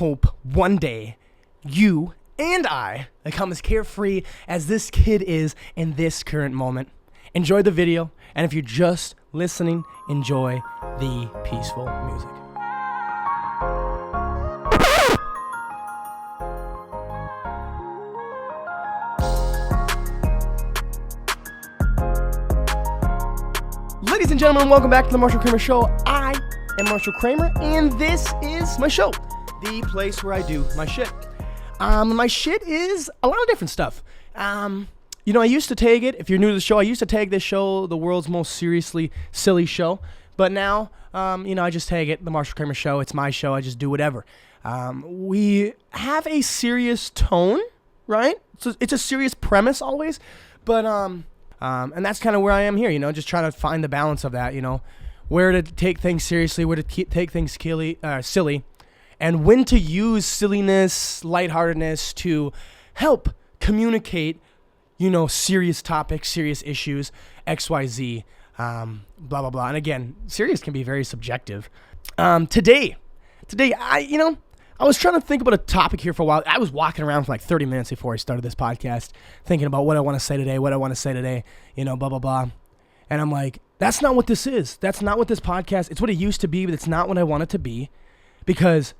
hope one day you and I become as carefree as this kid is in this current moment. Enjoy the video, and if you're just listening, enjoy the peaceful music. Ladies and gentlemen, welcome back to the Marshal Kramer Show. I am Marshal Kramer, and this is my show, the place where I do my shit. My shit is a lot of different stuff. I used to tag it, if you're new to the show, I used to tag this show the world's most seriously silly show. But now, I just tag it the Marshal Kramer Show. It's my show. I just do whatever. We have a serious tone, right? So it's a serious premise always. But, and that's kind of where I am here, just trying to find the balance of that, where to take things seriously, where to take things silly, and when to use silliness, lightheartedness to help communicate, serious topics, serious issues, XYZ, blah, blah, blah. And again, serious can be very subjective. Today, I was trying to think about a topic here for a while. I was walking around for like 30 minutes before I started this podcast, thinking about what I want to say today, blah, blah, blah. And I'm like, that's not what this is. That's not what this podcast, it's what it used to be, but it's not what I want it to be. Because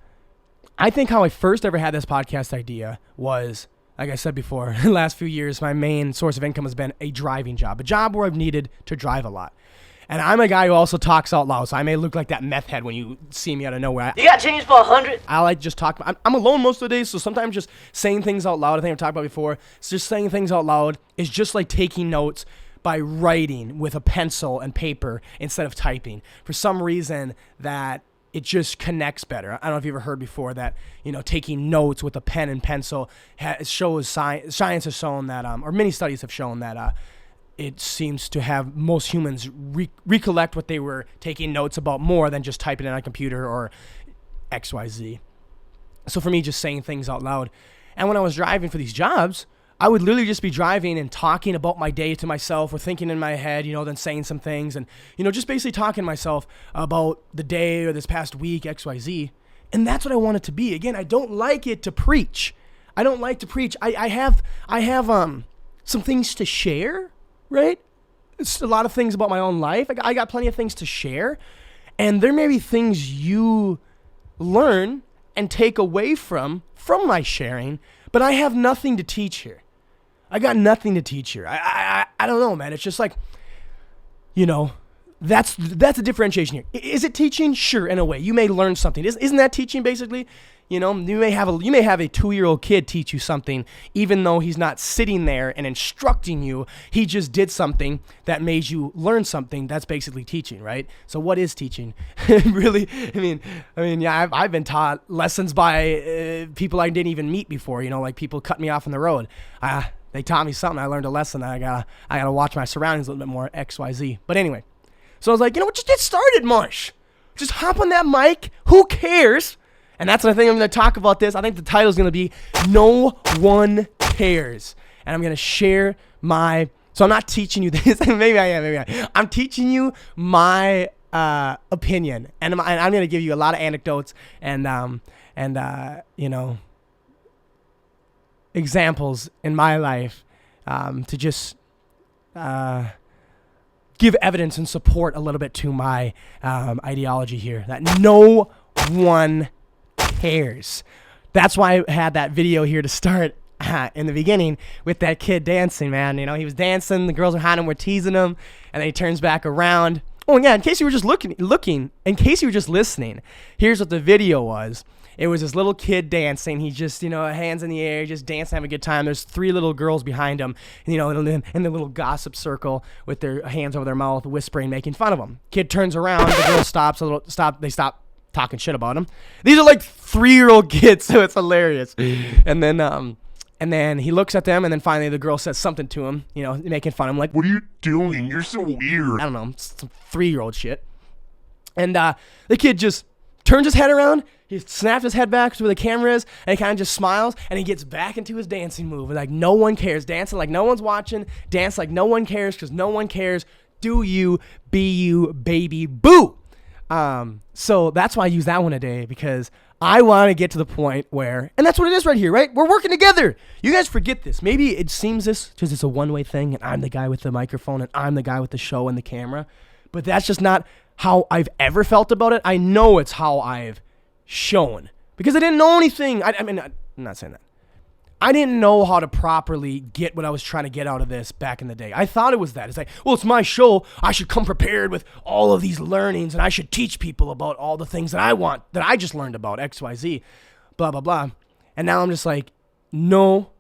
I think how I first ever had this podcast idea was, like I said before, the last few years, my main source of income has been a driving job, a job where I've needed to drive a lot. And I'm a guy who also talks out loud, so I may look like that meth head when you see me out of nowhere. You got change for 100? I like just talk. I'm alone most of the days, so sometimes just saying things out loud, I think I've talked about before, it's just saying things out loud is just like taking notes by writing with a pencil and paper instead of typing. For some reason that it just connects better. I don't know if you've ever heard before that, taking notes with a pen and pencil shows science has shown that, or many studies have shown that it seems to have most humans recollect what they were taking notes about more than just typing it on a computer or XYZ. So for me, just saying things out loud. And when I was driving for these jobs, I would literally just be driving and talking about my day to myself or thinking in my head, then saying some things and, just basically talking to myself about the day or this past week, XYZ. And that's what I want it to be. Again, I don't like it to preach. I don't like to preach. I have some things to share, right? It's a lot of things about my own life. I got plenty of things to share. And there may be things you learn and take away from my sharing, but I have nothing to teach here. I got nothing to teach here. I don't know, man. It's just like, that's a differentiation here. Is it teaching? Sure, in a way. You may learn something. Isn't that teaching basically? You may have a 2-year-old kid teach you something, even though he's not sitting there and instructing you. He just did something that made you learn something. That's basically teaching, right? So what is teaching? Really? Yeah, I've been taught lessons by people I didn't even meet before. Like people cut me off on the road. They taught me something. I learned a lesson. I gotta watch my surroundings a little bit more. XYZ. But anyway, so I was like, just get started, Marsh. Just hop on that mic. Who cares? And that's what I think I'm going to talk about this. I think the title is going to be No One Cares. And I'm going to share so I'm not teaching you this. maybe I am. I'm teaching you my opinion. And I'm going to give you a lot of anecdotes and examples in my life to just give evidence and support a little bit to my ideology here. That no one cares. That's why I had that video here to start in the beginning with that kid dancing, man. He was dancing, the girls were behind him, were teasing him, and then he turns back around. Oh yeah, in case you were just looking, in case you were just listening, here's what the video was. It was this little kid dancing. He just, hands in the air, just dancing, having a good time. There's 3 little girls behind him, in the little gossip circle with their hands over their mouth, whispering, making fun of him. Kid turns around, the girl they stop talking shit about him. These are like 3-year-old kids, so it's hilarious. And then he looks at them, and then finally the girl says something to him, making fun of him, like, "What are you doing? You're so weird." I don't know, some 3-year-old shit. And the kid just turns his head around, he snaps his head back to where the camera is, and he kind of just smiles, and he gets back into his dancing move. Like no one cares, dancing like no one's watching, dance like no one cares, because no one cares. Do you, be you, baby, boo. So that's why I use that one today, because I want to get to the point where, and that's what it is right here, right? We're working together. You guys forget this. Maybe it seems this because it's a one-way thing, and I'm the guy with the microphone, and I'm the guy with the show and the camera. But that's just not how I've ever felt about it. I know it's how I've shown, because I didn't know anything. I mean, I'm not saying that. I didn't know how to properly get what I was trying to get out of this back in the day. I thought it was that. It's like, well, it's my show. I should come prepared with all of these learnings, and I should teach people about all the things that I want, that I just learned about, XYZ, blah, blah, blah. And now I'm just like, no,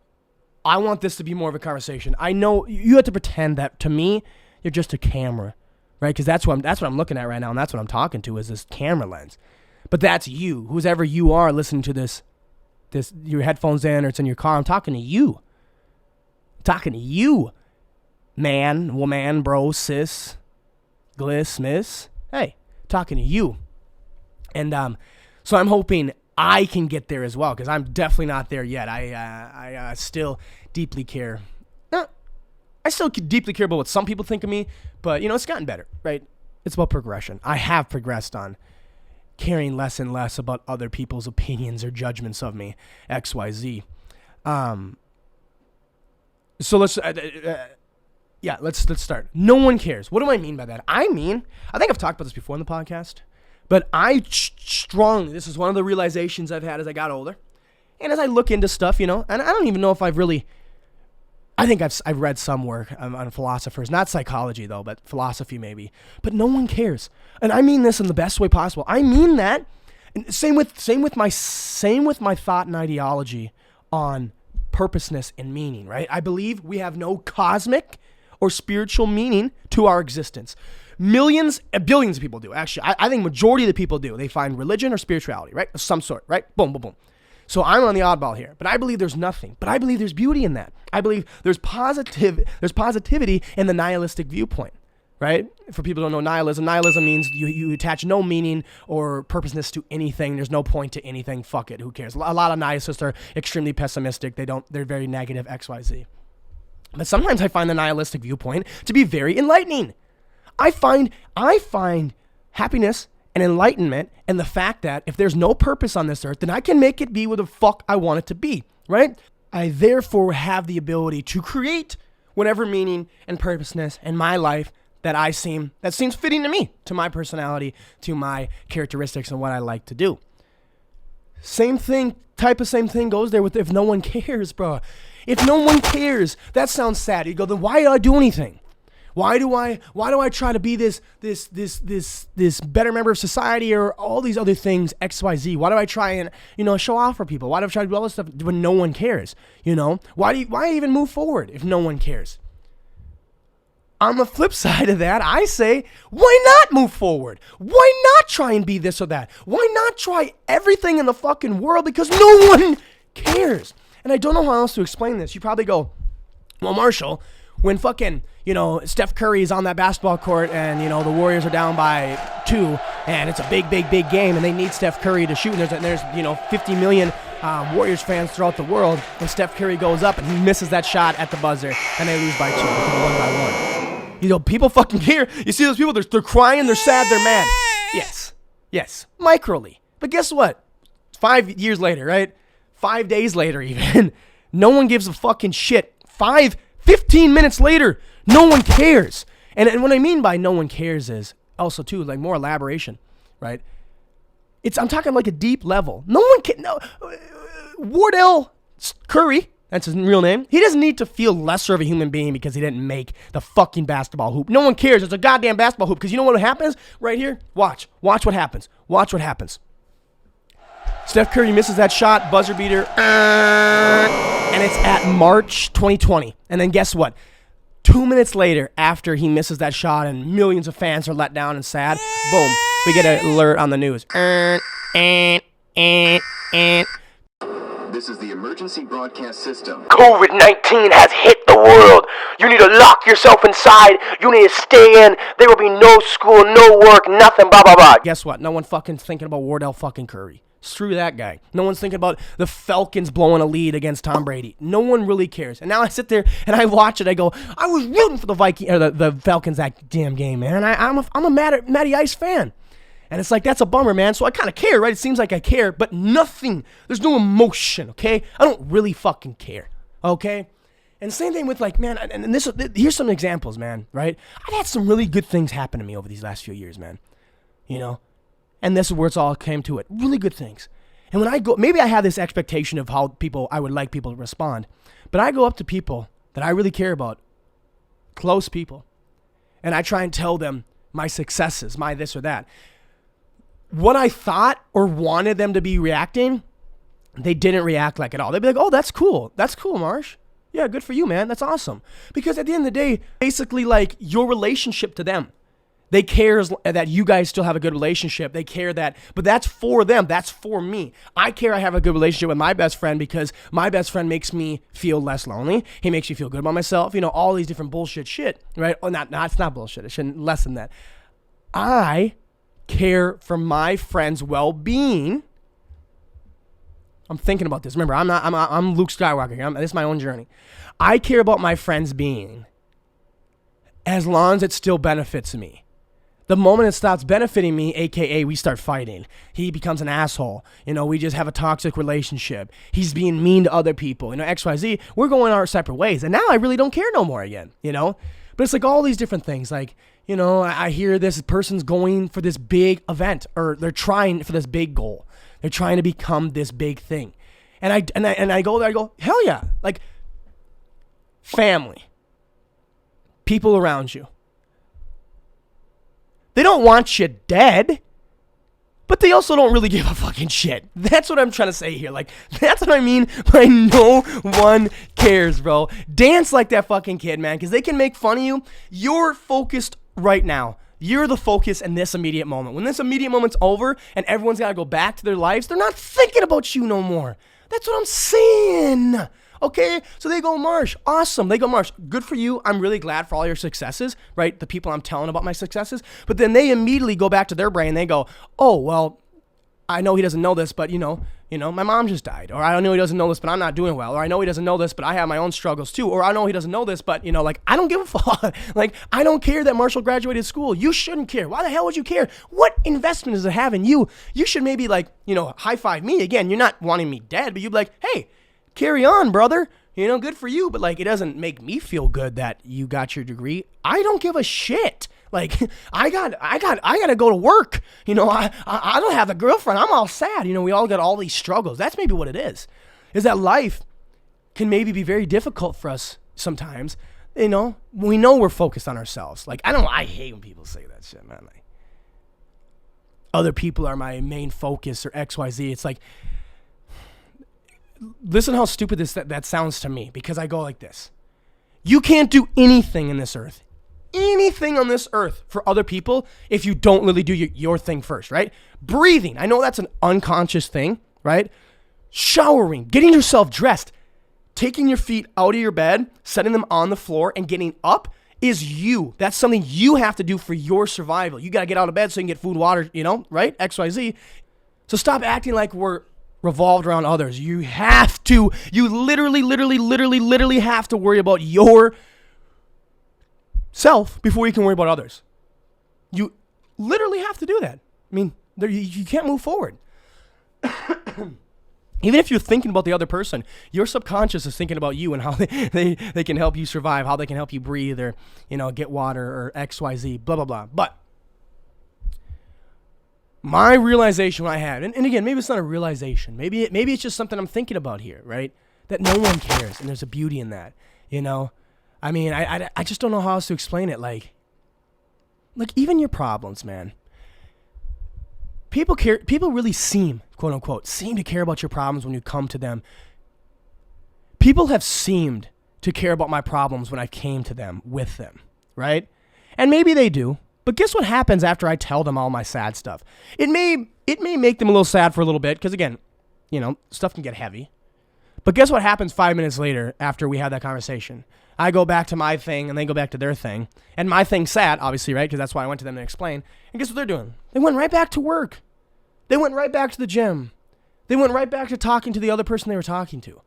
I want this to be more of a conversation. I know you have to pretend that to me, you're just a camera, right? Because that's what I'm looking at right now, and that's what I'm talking to is this camera lens. But that's you, whoever you are listening to this, your headphones in, or it's in your car. I'm talking to you. I'm talking to you, man, woman, bro, sis, gliss, miss. Hey, talking to you. And so I'm hoping I can get there as well, because I'm definitely not there yet. I still deeply care. I still deeply care about what some people think of me, but, it's gotten better, right? It's about progression. I have progressed on caring less and less about other people's opinions or judgments of me, XYZ. So let's start. No one cares. What do I mean by that? I think I've talked about this before in the podcast, but I strongly, this is one of the realizations I've had as I got older, and as I look into stuff, and I don't even know if I've really, I think I've read some work on philosophers, not psychology though, but philosophy maybe. But no one cares, and I mean this in the best way possible. I mean that. And same with my thought and ideology on purposeness and meaning. Right? I believe we have no cosmic or spiritual meaning to our existence. Billions of people do. Actually, I think majority of the people do. They find religion or spirituality, right, of some sort. Right? Boom, boom, boom. So I'm on the oddball here, but I believe there's nothing. But I believe there's beauty in that. I believe there's positivity in the nihilistic viewpoint, right? For people who don't know nihilism means you attach no meaning or purposeness to anything. There's no point to anything. Fuck it. Who cares? A lot of nihilists are extremely pessimistic. They're very negative, XYZ. But sometimes I find the nihilistic viewpoint to be very enlightening. I find happiness and enlightenment and the fact that if there's no purpose on this earth, then I can make it be what the fuck I want it to be, right? I therefore have the ability to create whatever meaning and purposeness in my life that seems fitting to me, to my personality, to my characteristics and what I like to do. Same thing goes there with if no one cares, bro. If no one cares, that sounds sad. You go, then why do I do anything? Why do I try to be this better member of society or all these other things, XYZ? Why do I try and, show off for people? Why do I try to do all this stuff when no one cares? Why even move forward if no one cares? On the flip side of that, I say, why not move forward? Why not try and be this or that? Why not try everything in the fucking world because no one cares? And I don't know how else to explain this. You probably go, well, Marshall, when fucking, Steph Curry is on that basketball court and, the Warriors are down by 2 and it's a big game and they need Steph Curry to shoot, and there's 50 million Warriors fans throughout the world, and Steph Curry goes up and he misses that shot at the buzzer and they lose by 2, 1 by 1. People fucking care. You see those people, they're crying, they're sad, they're mad. Yes, microly. But guess what? 5 years later, right? 5 days later even, no one gives a fucking shit. 15 minutes later, no one cares. And what I mean by no one cares is also too, like, more elaboration, right? I'm talking like a deep level. No one can, Wardell Curry, that's his real name. He doesn't need to feel lesser of a human being because he didn't make the fucking basketball hoop. No one cares. It's a goddamn basketball hoop. Because you know what happens right here? Watch what happens. Watch what happens. Steph Curry misses that shot, buzzer beater, and it's at March 2020. And then guess what? 2 minutes later, after he misses that shot and millions of fans are let down and sad, boom, we get an alert on the news. This is the emergency broadcast system. COVID-19 has hit the world. You need to lock yourself inside. You need to stay in. There will be no school, no work, nothing, blah, blah, blah. Guess what? No one fucking thinking about Wardell fucking Curry. Screw that guy. No one's thinking about the Falcons blowing a lead against Tom Brady. No one really cares. And now I sit there and I watch it. I go, I was rooting for the Falcons that damn game, man. I'm a Matty Ice fan. And it's like, that's a bummer, man. So I kind of care, right? It seems like I care, but nothing. There's no emotion, okay? I don't really fucking care, okay? And same thing with like, man, and here's some examples, man, right? I've had some really good things happen to me over these last few years, man. You know? And this is where it's all came to it. Really good things. And when I go, maybe I have this expectation of how I would like people to respond. But I go up to people that I really care about, close people, and I try and tell them my successes, my this or that. What I thought or wanted them to be reacting, they didn't react like at all. They'd be like, oh, that's cool. That's cool, Marsh. Yeah, good for you, man. That's awesome. Because at the end of the day, basically like your relationship to them, they care that you guys still have a good relationship. They care that, but that's for them. That's for me. I care I have a good relationship with my best friend because my best friend makes me feel less lonely. He makes me feel good about myself. You know, all these different bullshit shit, right? Oh, it's not bullshit. It shouldn't lessen that. I care for my friend's well-being. I'm thinking about this. Remember, I'm Luke Skywalker here. This is my own journey. I care about my friend's being as long as it still benefits me. The moment it stops benefiting me, aka we start fighting, he becomes an asshole. You know, we just have a toxic relationship. He's being mean to other people. You know, XYZ, we're going our separate ways. And now I really don't care no more again, you know? But it's like all these different things. Like, you know, I hear this person's going for this big event, or they're trying for this big goal. They're trying to become this big thing. And I go there, I go, hell yeah. Like, family, people around you. They don't want you dead, but they also don't really give a fucking shit. That's what I'm trying to say here. Like, that's what I mean by no one cares, bro. Dance like that fucking kid, man, because they can make fun of you. You're focused right now. You're the focus in this immediate moment. When this immediate moment's over and everyone's got to go back to their lives, they're not thinking about you no more. That's what I'm saying. Okay, so they go, Marsh, awesome. They go, Marsh, good for you. I'm really glad for all your successes, right? The people I'm telling about my successes. But then they immediately go back to their brain. They go, oh, well, I know he doesn't know this, but you know, my mom just died. Or I know he doesn't know this, but I'm not doing well. Or I know he doesn't know this, but I have my own struggles too. Or I know he doesn't know this, but you know, like, I don't give a fuck. Like, I don't care that Marshall graduated school. You shouldn't care. Why the hell would you care? What investment does it have in you? You should maybe like, you know, high five me. Again, you're not wanting me dead, but you'd be like, hey, carry on, brother. You know, good for you, but like, it doesn't make me feel good that you got your degree. I don't give a shit. Like, I gotta go to work. You know, I don't have a girlfriend. I'm all sad. You know, we all got all these struggles. That's maybe what it is that life can maybe be very difficult for us sometimes. You know, we know we're focused on ourselves. Like, I hate when people say that shit, man. Like, other people are my main focus or XYZ. It's like, listen how stupid that sounds to me, because I go like this. You can't do anything in this earth, anything on this earth for other people if you don't really do your thing first, right? Breathing. I know that's an unconscious thing, right? Showering, getting yourself dressed, taking your feet out of your bed, setting them on the floor and getting up is you. That's something you have to do for your survival. You got to get out of bed so you can get food, water, you know, right? XYZ. So stop acting like we're revolved around others. You have to. You literally have to worry about yourself before you can worry about others. You literally have to do that. I mean, you can't move forward. Even if you're thinking about the other person, your subconscious is thinking about you and how they can help you survive, how they can help you breathe or, you know, get water or XYZ, blah, blah, blah. But my realization when I had, and again, maybe it's not a realization. Maybe it's just something I'm thinking about here, right? That no one cares, and there's a beauty in that, you know? I mean, I just don't know how else to explain it. Like even your problems, man. People care. People really seem, quote unquote, to care about your problems when you come to them. People have seemed to care about my problems when I came to them with them, right? And maybe they do. But guess what happens after I tell them all my sad stuff? It may make them a little sad for a little bit, because again, you know, stuff can get heavy. But guess what happens 5 minutes later after we had that conversation? I go back to my thing and they go back to their thing. And my thing's sad, obviously, right? Because that's why I went to them to explain. And guess what they're doing? They went right back to work. They went right back to the gym. They went right back to talking to the other person they were talking to.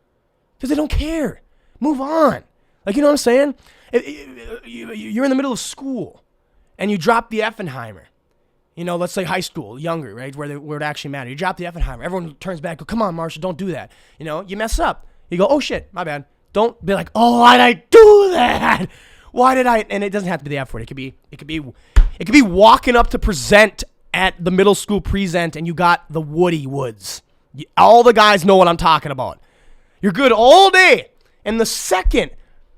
Because they don't care. Move on. Like, you know what I'm saying? You're in the middle of school. And you drop the Effenheimer. You know, let's say high school, younger, right, where it actually mattered. You drop the Effenheimer. Everyone turns back, go, come on, Marshall, don't do that. You know, you mess up. You go, oh, shit, my bad. Don't be like, oh, why did I do that? Why did I? And it doesn't have to be the F word. It could be walking up to present at the middle school present and you got the Woody Woods. All the guys know what I'm talking about. You're good all day. And the second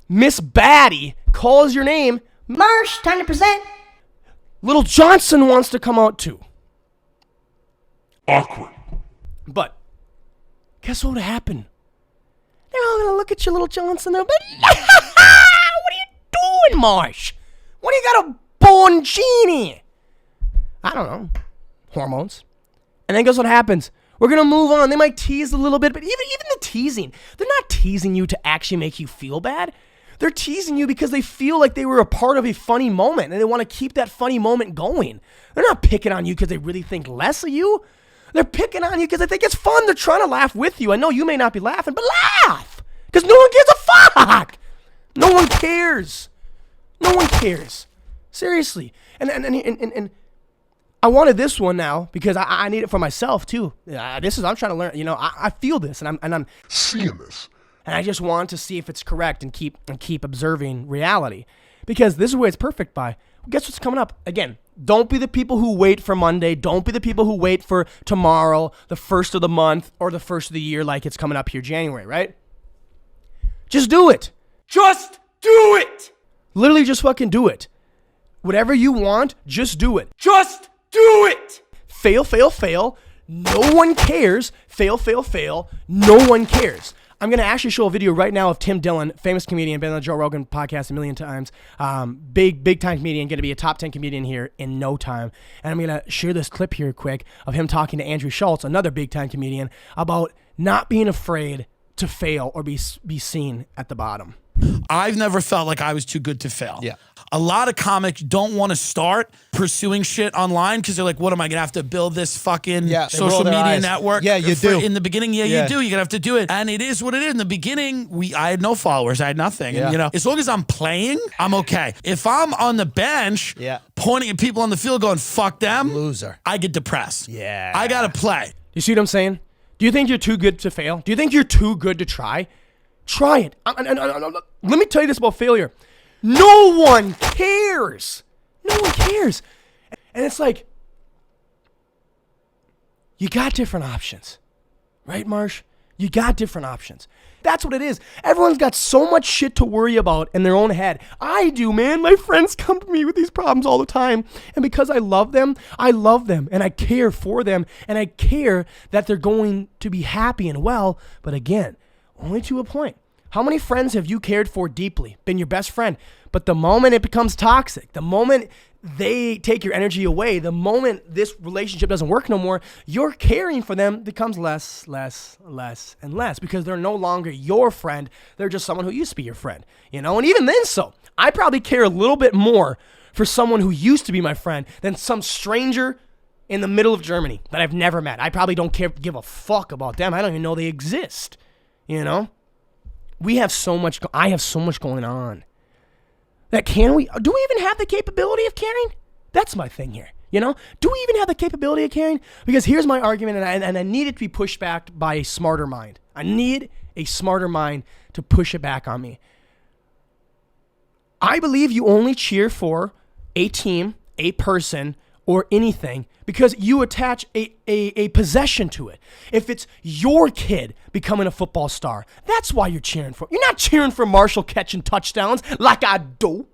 Miss Batty calls your name, Marsh, time to present. Little Johnson wants to come out too. Awkward. But guess what would happen? They're all going to look at you, Little Johnson. They'll be like, what are you doing, Marsh? What do you got a born genie? I don't know. Hormones. And then guess what happens? We're going to move on. They might tease a little bit, but even the teasing, they're not teasing you to actually make you feel bad. They're teasing you because they feel like they were a part of a funny moment and they want to keep that funny moment going. They're not picking on you because they really think less of you. They're picking on you because they think it's fun. They're trying to laugh with you. I know you may not be laughing, but laugh because no one gives a fuck. No one cares. No one cares. Seriously. And I wanted this one now because I need it for myself too. I'm trying to learn. You know, I feel this and I'm Seeing this. and I just want to see if it's correct and keep observing reality. Because this is where it's perfect by. Guess what's coming up? Again, don't be the people who wait for Monday. Don't be the people who wait for tomorrow, the first of the month, or the first of the year like it's coming up here January, right? Just do it. Just do it. Literally just fucking do it. Whatever you want, just do it. Just do it. Fail, fail, fail. No one cares. Fail, fail, fail. No one cares. I'm going to actually show a video right now of Tim Dillon, famous comedian, been on the Joe Rogan podcast a million times. Big time comedian, going to be a top 10 comedian here in no time. And I'm going to share this clip here quick of him talking to Andrew Schultz, another big time comedian, about not being afraid to fail or be seen at the bottom. I've never felt like I was too good to fail. Yeah. A lot of comics don't want to start pursuing shit online because they're like, what am I going to have to build this fucking social media network? Yeah, you do. In the beginning, you do. You're going to have to do it. And it is what it is. In the beginning, I had no followers. I had nothing. Yeah. And, you know, as long as I'm playing, I'm okay. If I'm on the bench pointing at people on the field going, fuck them. Loser. I get depressed. Yeah. I got to play. You see what I'm saying? Do you think you're too good to fail? Do you think you're too good to try? Try it. Let me tell you this about failure. No one cares. No one cares. And it's like, you got different options. Right, Marsh? You got different options. That's what it is. Everyone's got so much shit to worry about in their own head. I do, man. My friends come to me with these problems all the time. And because I love them, and I care for them, and I care that they're going to be happy and well. But again, only to a point. How many friends have you cared for deeply, been your best friend? But the moment it becomes toxic, the moment they take your energy away, the moment this relationship doesn't work no more, your caring for them becomes less, and less because they're no longer your friend. They're just someone who used to be your friend, you know? And even then I probably care a little bit more for someone who used to be my friend than some stranger in the middle of Germany that I've never met. I probably don't give a fuck about them. I don't even know they exist, you know? I have so much going on. Do we even have the capability of caring? That's my thing here. You know, do we even have the capability of caring? Because here's my argument, and I need it to be pushed back by a smarter mind. I need a smarter mind to push it back on me. I believe you only cheer for a team, a person, or anything because you attach a possession to it. If it's your kid becoming a football star, that's why you're cheering for. You're not cheering for Marshall catching touchdowns like I do.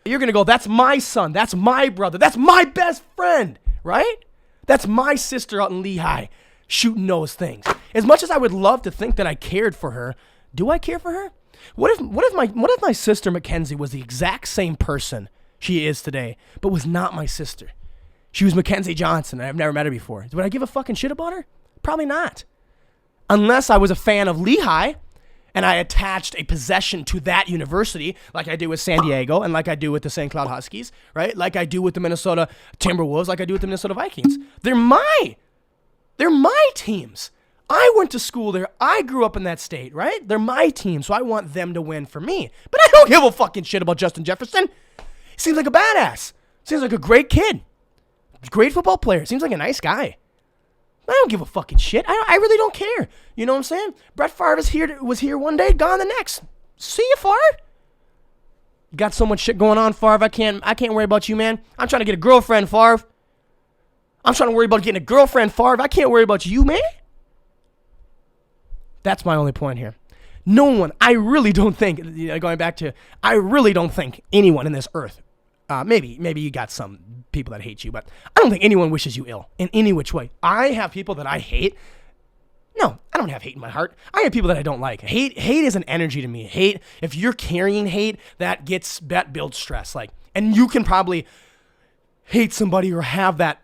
You're going to go, that's my son, that's my brother, that's my best friend, right? That's my sister out in Lehigh shooting those things. As much as I would love to think that I cared for her, do I care for her? What if my sister Mackenzie was the exact same person she is today, but was not my sister? She was Mackenzie Johnson, and I've never met her before. Would I give a fucking shit about her? Probably not. Unless I was a fan of Lehigh, and I attached a possession to that university, like I do with San Diego, and like I do with the St. Cloud Huskies, right? Like I do with the Minnesota Timberwolves, like I do with the Minnesota Vikings. They're my teams. I went to school there. I grew up in that state, right? They're my team, so I want them to win for me. But I don't give a fucking shit about Justin Jefferson. He seems like a badass. Seems like a great kid. Great football player. Seems like a nice guy. I don't give a fucking shit. I really don't care. You know what I'm saying? Brett Favre was here one day, gone the next. See you, Favre. You got so much shit going on, Favre. I can't worry about you, man. I'm trying to get a girlfriend, Favre. I'm trying to worry about getting a girlfriend, Favre. I can't worry about you, man. That's my only point here. No one, I really don't think, going back to, I really don't think anyone in this earth, maybe you got some people that hate you, but I don't think anyone wishes you ill in any which way. I have people that I hate. No, I don't have hate in my heart. I have people that I don't like. Hate is an energy to me. Hate, if you're carrying hate, that builds stress. Like, and you can probably hate somebody or have that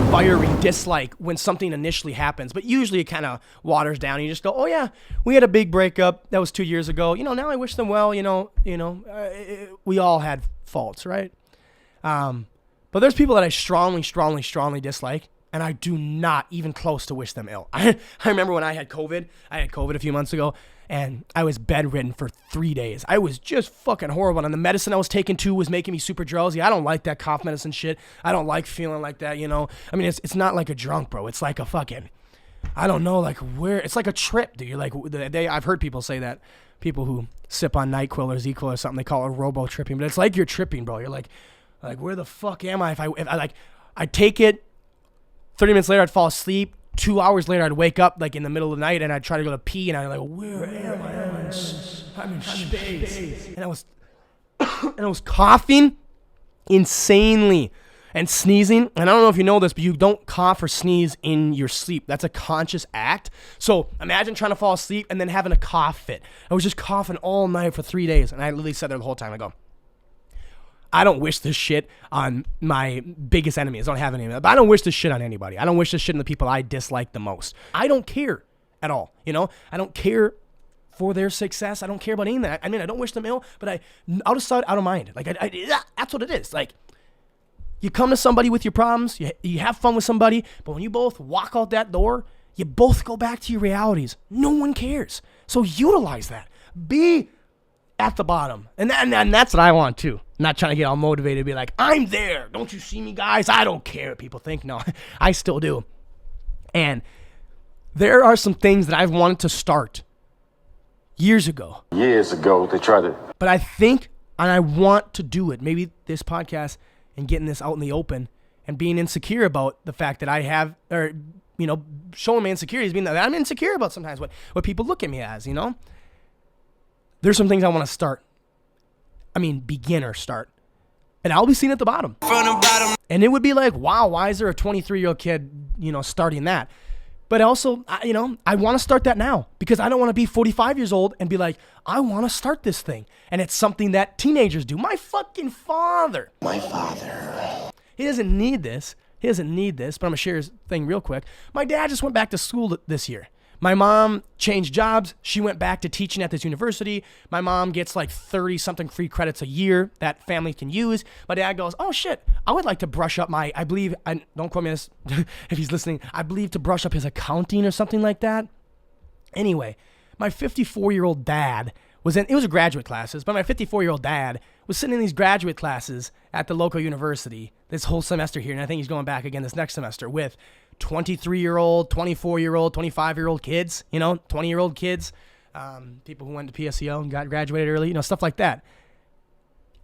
fiery dislike when something initially happens, but usually it kind of waters down. And you just go, oh yeah, we had a big breakup. That was 2 years ago. Now I wish them well. We all had faults, right? But there's people that I strongly dislike, and I do not even close to wish them ill. I remember when I had COVID. I had COVID a few months ago, and I was bedridden for 3 days. I was just fucking horrible, and the medicine I was taking too was making me super drowsy. I don't like that cough medicine shit. I don't like feeling like that, I mean, it's not like a drunk, bro. It's like a fucking, I don't know, like where, it's like a trip, dude. Like, I've heard people say that. People who sip on NyQuil or ZQL or something, they call it robo-tripping, but it's like you're tripping, bro. You're like, where the fuck am I? If I take it, 30 minutes later, I'd fall asleep. 2 hours later, I'd wake up like in the middle of the night, and I'd try to go to pee, and I'd like, where am I? I'm in space. And I was coughing insanely and sneezing. And I don't know if you know this, but you don't cough or sneeze in your sleep. That's a conscious act. So imagine trying to fall asleep and then having a cough fit. I was just coughing all night for 3 days, and I literally sat there the whole time. I go, I don't wish this shit on my biggest enemies. I don't have any of that, but I don't wish this shit on anybody. I don't wish this shit on the people I dislike the most. I don't care at all. I don't care for their success. I don't care about any of that. I mean, I don't wish them ill, but out of sight, out of mind. Like, that's what it is. Like, you come to somebody with your problems, you have fun with somebody, but when you both walk out that door, you both go back to your realities. No one cares. So utilize that. Be at the bottom. And that's what I want too. Not trying to get all motivated to be like, I'm there. Don't you see me, guys? I don't care what people think. No, I still do. And there are some things that I've wanted to start years ago. They tried to. But I think, and I want to do it, maybe this podcast and getting this out in the open and being insecure about the fact that I have, or, showing my insecurities, being that I'm insecure about sometimes what people look at me as, There's some things I want to start. I mean, beginner start. And I'll be seen at the bottom. And it would be like, wow, why is there a 23-year-old kid, starting that? But also, I want to start that now because I don't want to be 45 years old and be like, I want to start this thing. And it's something that teenagers do. My fucking father. He doesn't need this. But I'm going to share his thing real quick. My dad just went back to school this year. My mom changed jobs. She went back to teaching at this university. My mom gets like 30-something free credits a year that family can use. My dad goes, oh shit, I would like to brush up don't quote me on this if he's listening, I believe to brush up his accounting or something like that. Anyway, my 54-year-old dad it was a graduate classes, but my 54-year-old dad was sitting in these graduate classes at the local university this whole semester here, and I think he's going back again this next semester with 23-year-old, 24-year-old, 25-year-old kids, 20-year-old kids, people who went to PSEO and got graduated early, stuff like that.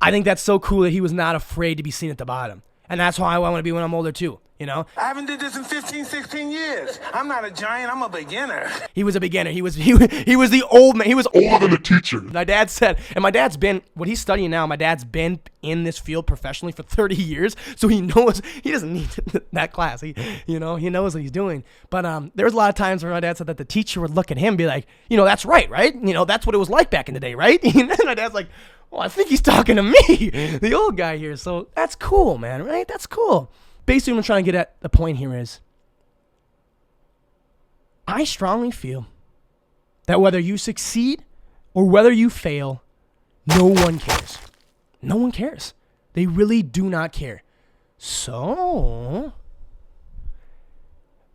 I think that's so cool that he was not afraid to be seen at the bottom. And that's how I want to be when I'm older too, I haven't did this in 15, 16 years. I'm not a giant, I'm a beginner. He was a beginner. He was the old man. He was older than a teacher. My dad said, and my dad's been, what he's studying now, my dad's been in this field professionally for 30 years. So he knows, he doesn't need that class. He knows what he's doing. But there was a lot of times where my dad said that the teacher would look at him and be like, that's right? That's what it was like back in the day, right? And my dad's like, well, I think he's talking to me, the old guy here. So that's cool, man, right? That's cool. Basically, what I'm trying to get at the point here is I strongly feel that whether you succeed or whether you fail, no one cares. No one cares. They really do not care. So,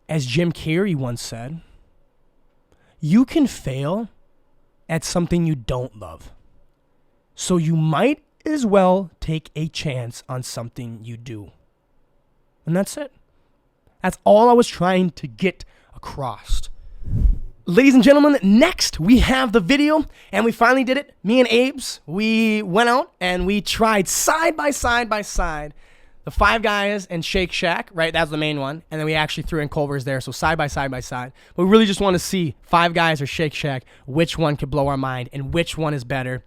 as Jim Carrey once said, you can fail at something you don't love. So you might as well take a chance on something you do. And that's it. That's all I was trying to get across. Ladies and gentlemen, next we have the video, and we finally did it. Me and Abe's, we went out and we tried side by side the Five Guys and Shake Shack, right? That's the main one. And then we actually threw in Culver's there, so side by side. But we really just want to see Five Guys or Shake Shack, which one could blow our mind and which one is better.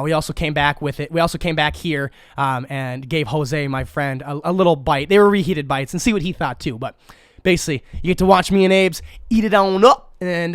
We also came back with it. We also came back here and gave Jose, my friend, a little bite. They were reheated bites, and see what he thought too. But basically, you get to watch me and Abe's eat it on up. And,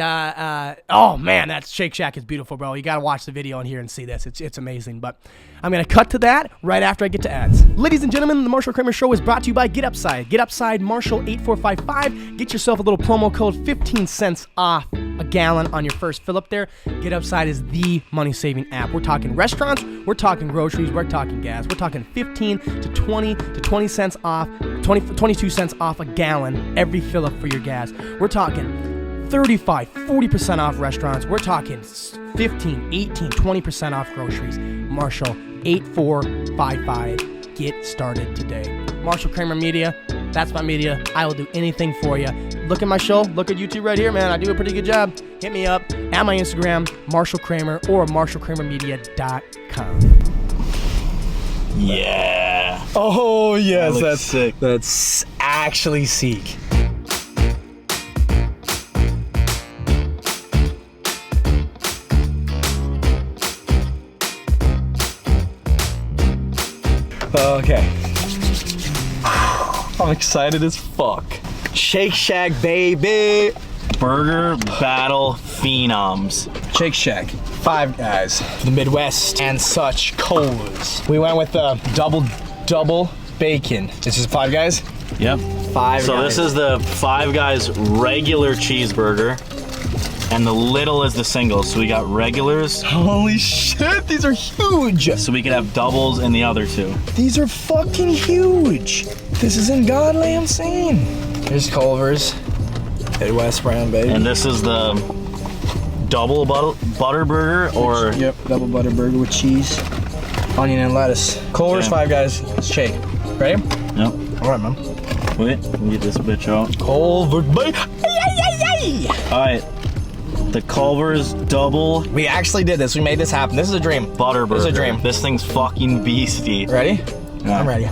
oh man, that Shake Shack is beautiful, bro. You gotta watch the video in here and see this. It's amazing. But I'm gonna cut to that right after I get to ads. Ladies and gentlemen, the Marshall Kramer Show is brought to you by Get Upside. Get Upside Marshal 8455. Get yourself a little promo code, 15 cents off a gallon on your first fill up there. Get Upside is the money-saving app. We're talking restaurants, we're talking groceries, we're talking gas. We're talking 15 to 20 cents off, 22 cents off a gallon every fill up for your gas. We're talking 35, 40% off restaurants. We're talking 15, 18, 20% off groceries. Marshal 8455. Get started today. Marshal Kramer Media. That's my media. I will do anything for you. Look at my show. Look at YouTube right here, man. I do a pretty good job. Hit me up at my Instagram, Marshal Kramer, or marshalkramermedia.com. Yeah. Oh, yes. That's sick. That's actually sick. Okay. I'm excited as fuck. Shake Shack, baby. Burger Battle Phenoms. Shake Shack, Five Guys, the Midwest, and such colas. We went with the double bacon. This is Five Guys? Yep. Five So Guys. this is the Five Guys regular cheeseburger. And the little is the single, so we got regulars. Holy shit, these are huge. So we could have doubles in the other two. These are fucking huge. This is ungodly insane. Here's Culver's, Midwest brand, baby. And this is the double butter burger, or Yep, double butter burger with cheese, onion, and lettuce. Culver's, Okay. Five Guys, shake. Ready? Yep. All right, man. Wait, let me get this bitch out. Culver's, baby. All right. The Culver's double We actually did this. We made this happen. This is a dream. butter burger. This is a dream. This thing's fucking beastie. Ready? Yeah. I'm ready.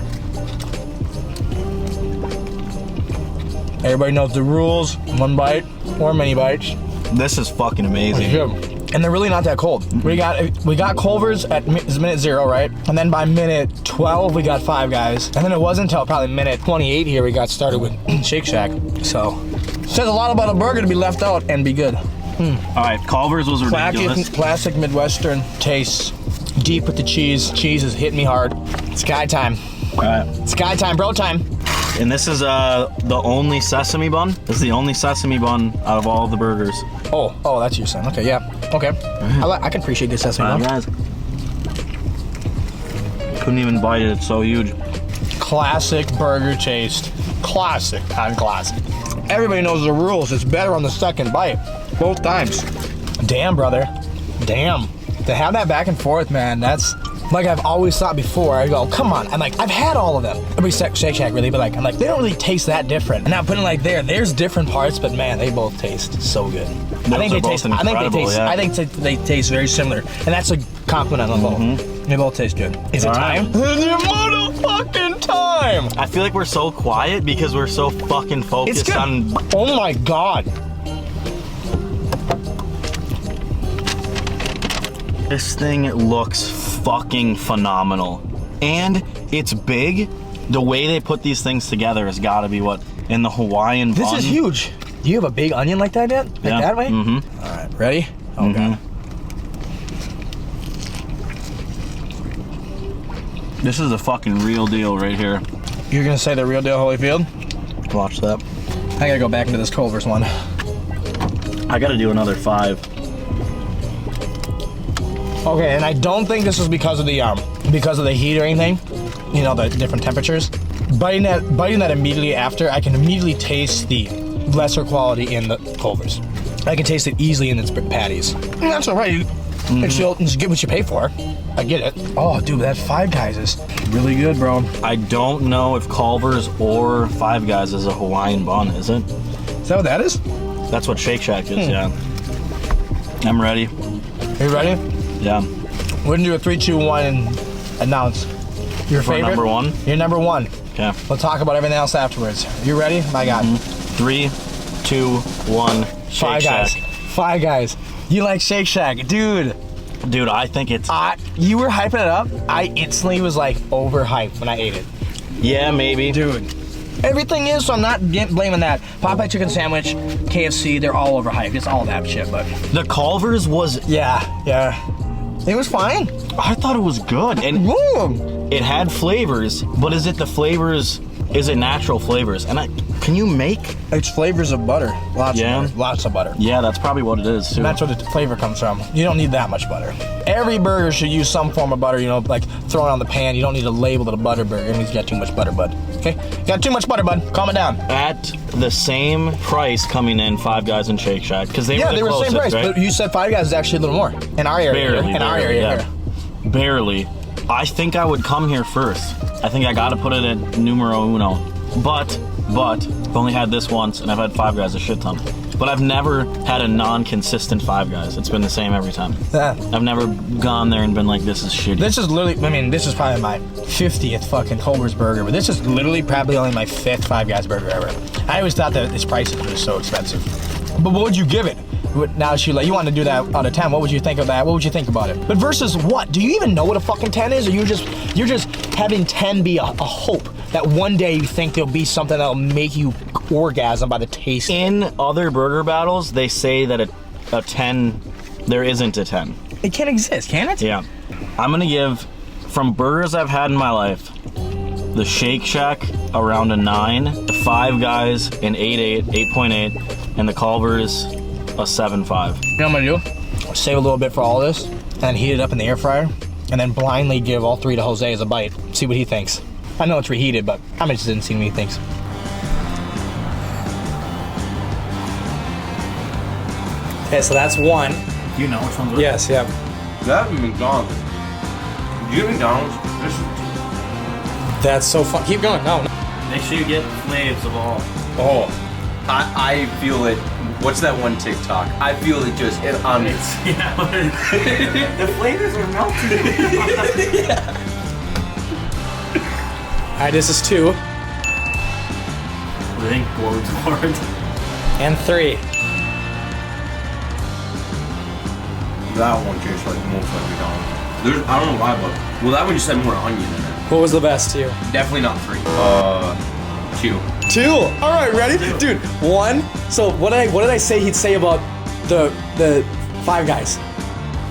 Everybody knows the rules. One bite or many bites. This is fucking amazing. And they're really not that cold. We got Culver's at minute 0, right? And then by minute 12 we got Five Guys. And then it wasn't until probably minute 28 here we got started with Shake Shack. So says a lot about a burger to be left out and be good. All right, Culver's was ridiculous. Classic Midwestern taste. Deep with the cheese. Cheese is hitting me hard. Sky time. All right. Sky time, bro time. And this is the only sesame bun. This is the only sesame bun out of all the burgers. Oh, that's your son. Okay, yeah. Okay. I can appreciate this sesame Five bun. Guys. Couldn't even bite it. It's so huge. Classic burger taste. Classic on classic. Everybody knows the rules. It's better on the second bite. Both times. Damn, brother. Damn. To have that back and forth, man, that's like I've always thought before. I go, come on. I'm like, I've had all of them. Every Shake Shack really, but like, I'm like, they don't really taste that different. And now putting it like there's different parts, but man, they both taste so good. I think they taste they taste very similar. And that's a compliment on both. They both taste good. Is it All time? right. It's your motherfucking time! I feel like we're so quiet because we're so fucking It's focused good. on. Oh my god. This thing looks fucking phenomenal. And it's big. The way they put these things together has got to be what in the Hawaiian This bun. is huge. Do you have a big onion like that, Dad? Like Yeah. that way? Mm-hmm. All right, ready? Oh god. This is a fucking real deal right here. You're gonna say the real deal, Holyfield? Watch that. I gotta go back into this Culver's one. I got to do another 5. Okay, and I don't think this is because of the heat or anything. You know, the different temperatures. Biting that immediately after, I can immediately taste the lesser quality in the Culver's. I can taste it easily in its patties. And that's all right. And she'll get what you pay for. I get it. Oh, dude, that Five Guys is really good, bro. I don't know if Culver's or Five Guys is a Hawaiian bun, is it? Is that what that is? That's what Shake Shack is, yeah. I'm ready. Are you ready? Yeah. We're gonna do a 3, 2, 1 and announce your For favorite. number one? Your number one. Okay. We'll talk about everything else afterwards. You ready? My God. 3, 2, 1. Five Guys. Five Guys. You like Shake Shack, dude? Dude, I think it's. You were hyping it up. I instantly was like overhyped when I ate it. Yeah, maybe. Dude. Everything is, so I'm not blaming that. Popeye chicken sandwich, KFC, they're all overhyped. It's all that shit, but. The Culver's was. Yeah. It was fine. I thought it was good. And Woo! it had flavors, but is it the flavors? Is it natural flavors? And can you make? It's flavors of butter. Lots of butter. Lots of butter. Yeah, that's probably what it is too. And that's where the flavor comes from. You don't need that much butter. Every burger should use some form of butter, you know, like throw it on the pan. You don't need to label it a butter burger. It means you got too much butter, bud. Okay? You got too much butter, bud. Calm it down. At the same price coming in, Five Guys and Shake Shack, because they were the the same price, right? but you said Five Guys is actually a little more in our area. Barely, in our area yeah. here. Barely. I think I would come here first. I think I gotta put it at numero uno. But I've only had this once, and I've had Five Guys a shit ton. But I've never had a non-consistent Five Guys. It's been the same every time. Yeah. I've never gone there and been like, this is shitty. This is literally, I mean, this is probably my 50th fucking Culver's burger, but this is literally probably only my 5th Five Guys burger ever. I always thought that its prices were so expensive. But what would you give it? Now that you want to do that out of 10, what would you think of that? What would you think about it? But versus what? Do you even know what a fucking 10 is? Or you're just having 10 be a hope that one day you think there'll be something that'll make you orgasm by the taste? In other burger battles, they say that a 10, there isn't a 10. It can't exist, can it? Yeah. I'm gonna give, from burgers I've had in my life, the Shake Shack around a 9, the Five Guys an 8.8, 8.8, and the Culver's a 7.5. You know what I'm gonna do? Save a little bit for all this, and then heat it up in the air fryer, and then blindly give all 3 to Jose as a bite. See what he thinks. I know it's reheated, but I'm interested in seeing what he thinks. Okay, so that's one. You know which one's which? Yes, yeah. That would be McDonald's. You get McDonald's. That's so fun. Keep going. No. Make sure you get flavors of all. Oh, I feel it. What's that one TikTok? I feel it just on me. Yeah. The flavors are melting. Yeah. All right, this is 2. I think words hard. And 3. That one tastes like most like McDonald's. I don't know why, but that one just had more onion in it. What was the best to you? Definitely not 3. 2. 2. All right, ready, dude. 1. So what did I say he'd say about the Five Guys?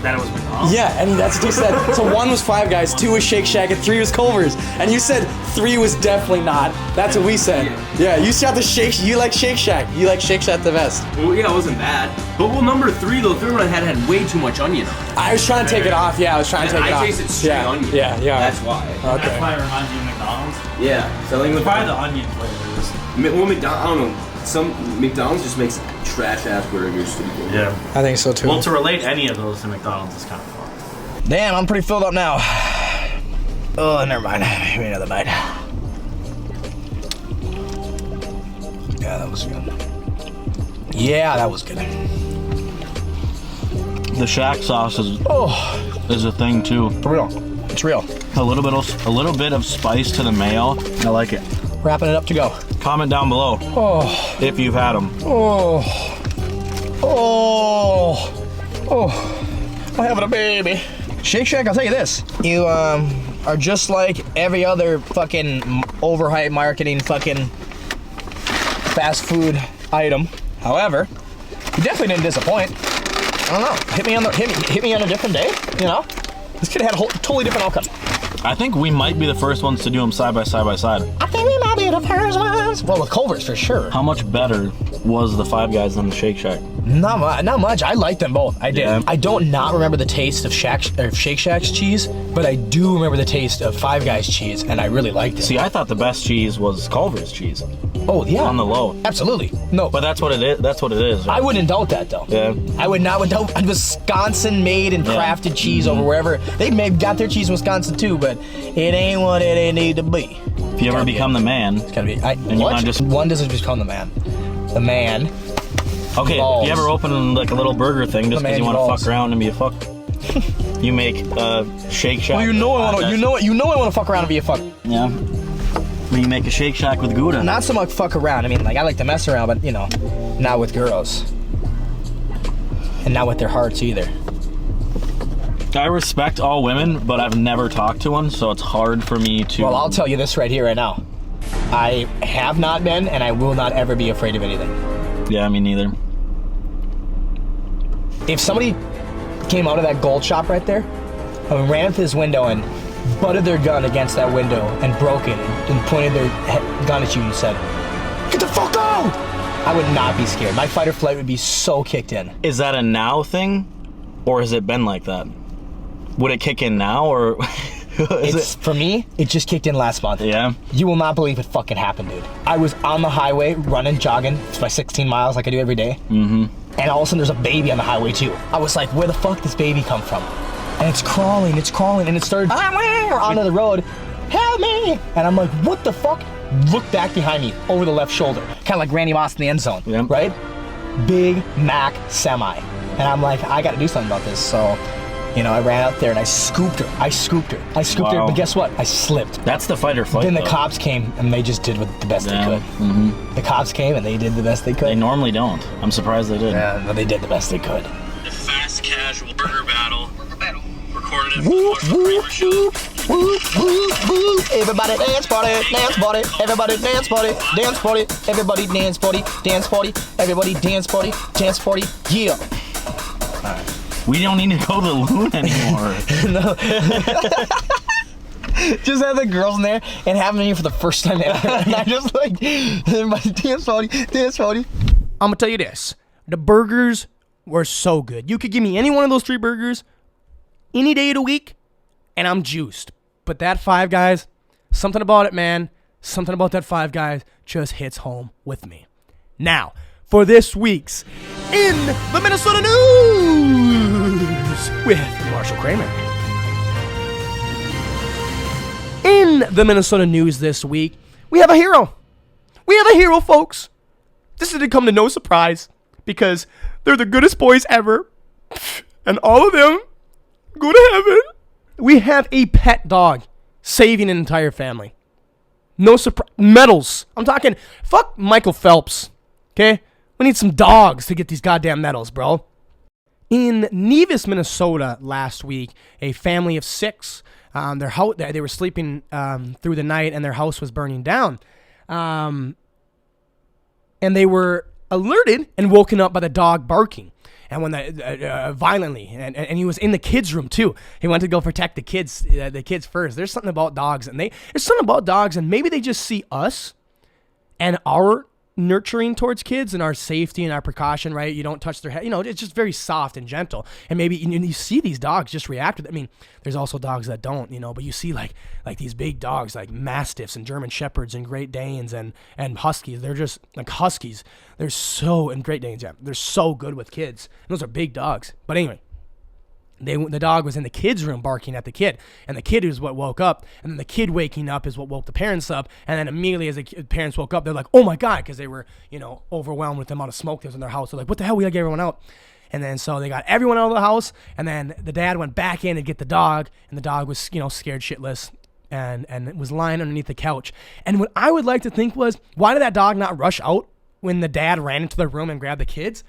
That it was McDonald's? Yeah, and that's what you said. So 1 was Five Guys, 2 was Shake Shack, and 3 was Culver's. And you said 3 was definitely not. That's what we said. Yeah, you shot the Shake. You like Shake Shack. You like Shake Shack the best. Well, yeah, it wasn't bad. But number 3, though, the third one I had way too much onion on it. I was trying to take it off. Yeah, I was trying to take it off. I tasted straight onion. Yeah. That's why. Okay. That's why it reminds you of McDonald's? Yeah. So like Probably the onion flavors. Well, McDonald's, I don't know. Some McDonald's just makes trash ass burgers. Yeah. I think so too. Well, to relate any of those to McDonald's is kind of fun. Damn, I'm pretty filled up now. Oh, never mind. Give me another bite. Yeah, that was good. Yeah, that was good. The Shack sauce is a thing too. For real. It's real. A little bit of spice to the mayo. I like it. Wrapping it up to go. Comment down below if you've had them. I'm having a baby. Shake Shack, I'll tell you this. You are just like every other fucking overhyped marketing fucking fast food item. However, you definitely didn't disappoint. I don't know. Hit me on a different day, you know? This could have had a totally different outcome. I think we might be the first ones to do them side by side by side. I think we might be the first ones. Well, with Culver's for sure. How much better was the Five Guys than the Shake Shack? Not much. I liked them both. I did. Yeah. I don't not remember the taste of Shake Shack's cheese, but I do remember the taste of Five Guys cheese, and I really liked it. See, I thought the best cheese was Culver's cheese. Oh, yeah. On the low. Absolutely. No. But that's what it is. That's what it is. Right? I wouldn't doubt that, though. Yeah. I would not doubt Wisconsin-made and crafted cheese over wherever. They may have got their cheese in Wisconsin, too, but it ain't what it need to be. If you ever become the man. It's gotta be. One doesn't become the man. The man. Okay, if you ever open like a little burger thing just because you want to fuck around and be a fuck. You make a Shake Shack. Well, you know I want to fuck around and be a fuck. Yeah. When you make a Shake Shack with Gouda. Not so much fuck around. I mean, like, I like to mess around, but, you know, not with girls. And not with their hearts either. I respect all women, but I've never talked to one, so it's hard for me to... Well, I'll tell you this right here, right now. I have not been, and I will not ever be afraid of anything. Yeah, me neither. If somebody came out of that gold shop right there and ran up to this window and butted their gun against that window and broke it and pointed their gun at you and said, "Get the fuck out!" I would not be scared. My fight or flight would be so kicked in. Is that a now thing, or has it been like that? Would it kick in now, or... For me, it just kicked in last month. Yeah? You will not believe it fucking happened, dude. I was on the highway, running, jogging. It's my 16 miles like I do every day. Mm-hmm. And all of a sudden, there's a baby on the highway, too. I was like, where the fuck does this baby come from? And it's crawling, and it started onto the road. Help me! And I'm like, what the fuck? Look back behind me, over the left shoulder. Kind of like Randy Moss in the end zone, right? Big Mac semi. And I'm like, I gotta do something about this, so... You know, I ran out there and I scooped her, Wow. but guess what? I slipped. That's the fight or flight, Then the cops came and they just did the best they could. Mm-hmm. The cops came and they did the best they could. They normally don't. I'm surprised they did. Yeah, but they did the best they could. The fast casual burger battle. Recorded it Whoop, for the whoop, Kramer show. whoop, whoop, whoop. Everybody dance party, dance party. Everybody dance party, dance party. Everybody dance party, dance party. Everybody dance party, dance party. Yeah. All right. We don't need to go to the loon anymore. No. Just have the girls in there and have them in here for the first time ever. And I just like, everybody dance party, dance party. I'm gonna tell you this. The burgers were so good. You could give me any one of those 3 burgers any day of the week and I'm juiced. But that Five Guys, something about it, man. Something about that Five Guys just hits home with me. Now, for this week's In the Minnesota News with Marshal Kramer. In the Minnesota News this week, we have a hero. We have a hero, folks. This didn't come to no surprise because they're the goodest boys ever, and all of them go to heaven. We have a pet dog saving an entire family. No surprise. Medals. I'm talking, fuck Michael Phelps, okay? We need some dogs to get these goddamn medals, bro. In Nevis, Minnesota last week, a family of 6, they were sleeping through the night and their house was burning down. And they were alerted and woken up by the dog barking. And when violently, and he was in the kids' room too. He went to go protect the kids first. There's something about dogs, and maybe they just see us and our nurturing towards kids and our safety and our precaution, right? You don't touch their head. You know, it's just very soft and gentle. And maybe you see these dogs just react with it. I mean, there's also dogs that don't, you know, but you see like these big dogs like Mastiffs and German Shepherds and Great Danes and Huskies. They're just like Huskies. And Great Danes, yeah. They're so good with kids. And those are big dogs. But anyway, the dog was in the kids' room barking at the kid, and the kid is what woke up, and then the kid waking up is what woke the parents up, and then immediately as the parents woke up, they're like, oh my God, because they were, you know, overwhelmed with the amount of smoke that was in their house. They're like, what the hell, we gotta get everyone out. And then so they got everyone out of the house, and then the dad went back in to get the dog, and the dog was, you know, scared shitless, and it was lying underneath the couch. And what I would like to think was, why did that dog not rush out when the dad ran into the room and grabbed the kids?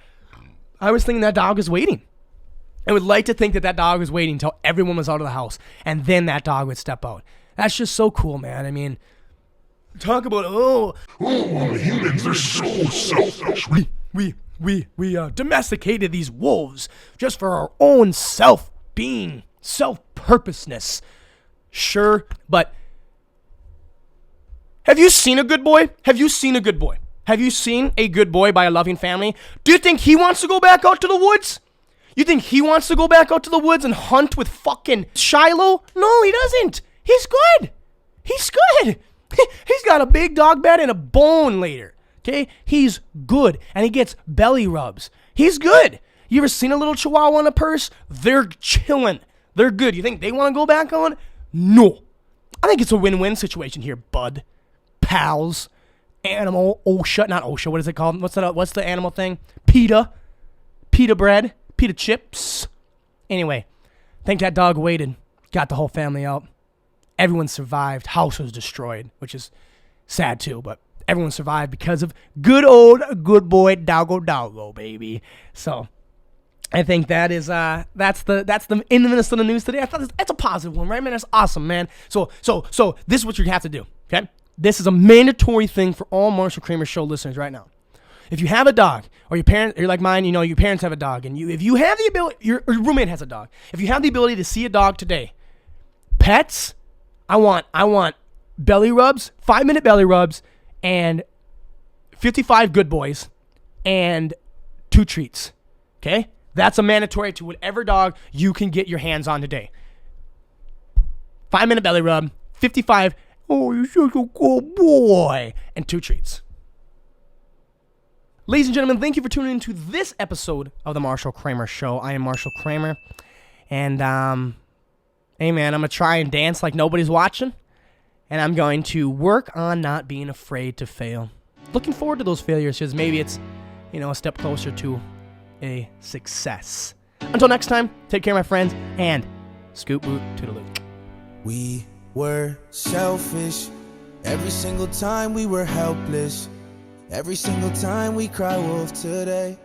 I was thinking that dog was waiting. I would like to think that dog was waiting until everyone was out of the house, and then that dog would step out. That's just so cool, man. I mean, talk about, humans are so selfish. We domesticated these wolves just for our own self-being, self-purposeness. Sure, but have you seen a good boy? Have you seen a good boy? Have you seen a good boy by a loving family? Do you think he wants to go back out to the woods? You think he wants to go back out to the woods and hunt with fucking Shiloh? No, he doesn't. He's good. He's good. He's got a big dog bed and a bone later. Okay? He's good. And he gets belly rubs. He's good. You ever seen a little chihuahua in a purse? They're chilling. They're good. You think they want to go back on? No. I think it's a win-win situation here, bud. Pals. Animal. OSHA. Not OSHA. What is it called? What's the animal thing? PETA. PETA bread. PETA chips. Anyway, I think that dog waited. Got the whole family out. Everyone survived. House was destroyed, which is sad too, but everyone survived because of good boy doggo, baby. So I think that is that's the in the Minnesota news today. I thought that's a positive one, right, man? That's awesome, man. So this is what you have to do, okay? This is a mandatory thing for all Marshal Kramer Show listeners right now. If you have a dog, or you're like mine, you know your parents have a dog, and if you have the ability, your roommate has a dog. If you have the ability to see a dog today, pets, I want belly rubs, 5-minute belly rubs, and 55 good boys, and 2 treats. Okay? That's a mandatory to whatever dog you can get your hands on today. 5-minute belly rub, 55, oh, you're such a good boy, and 2 treats. Ladies and gentlemen, thank you for tuning into this episode of the Marshal Kramer Show. I am Marshal Kramer, and hey man, I'm going to try and dance like nobody's watching, and I'm going to work on not being afraid to fail. Looking forward to those failures, because maybe it's, a step closer to a success. Until next time, take care, my friends, and scoot boot toodaloo. We were selfish. Every single time we were helpless. Every single time we cry wolf today.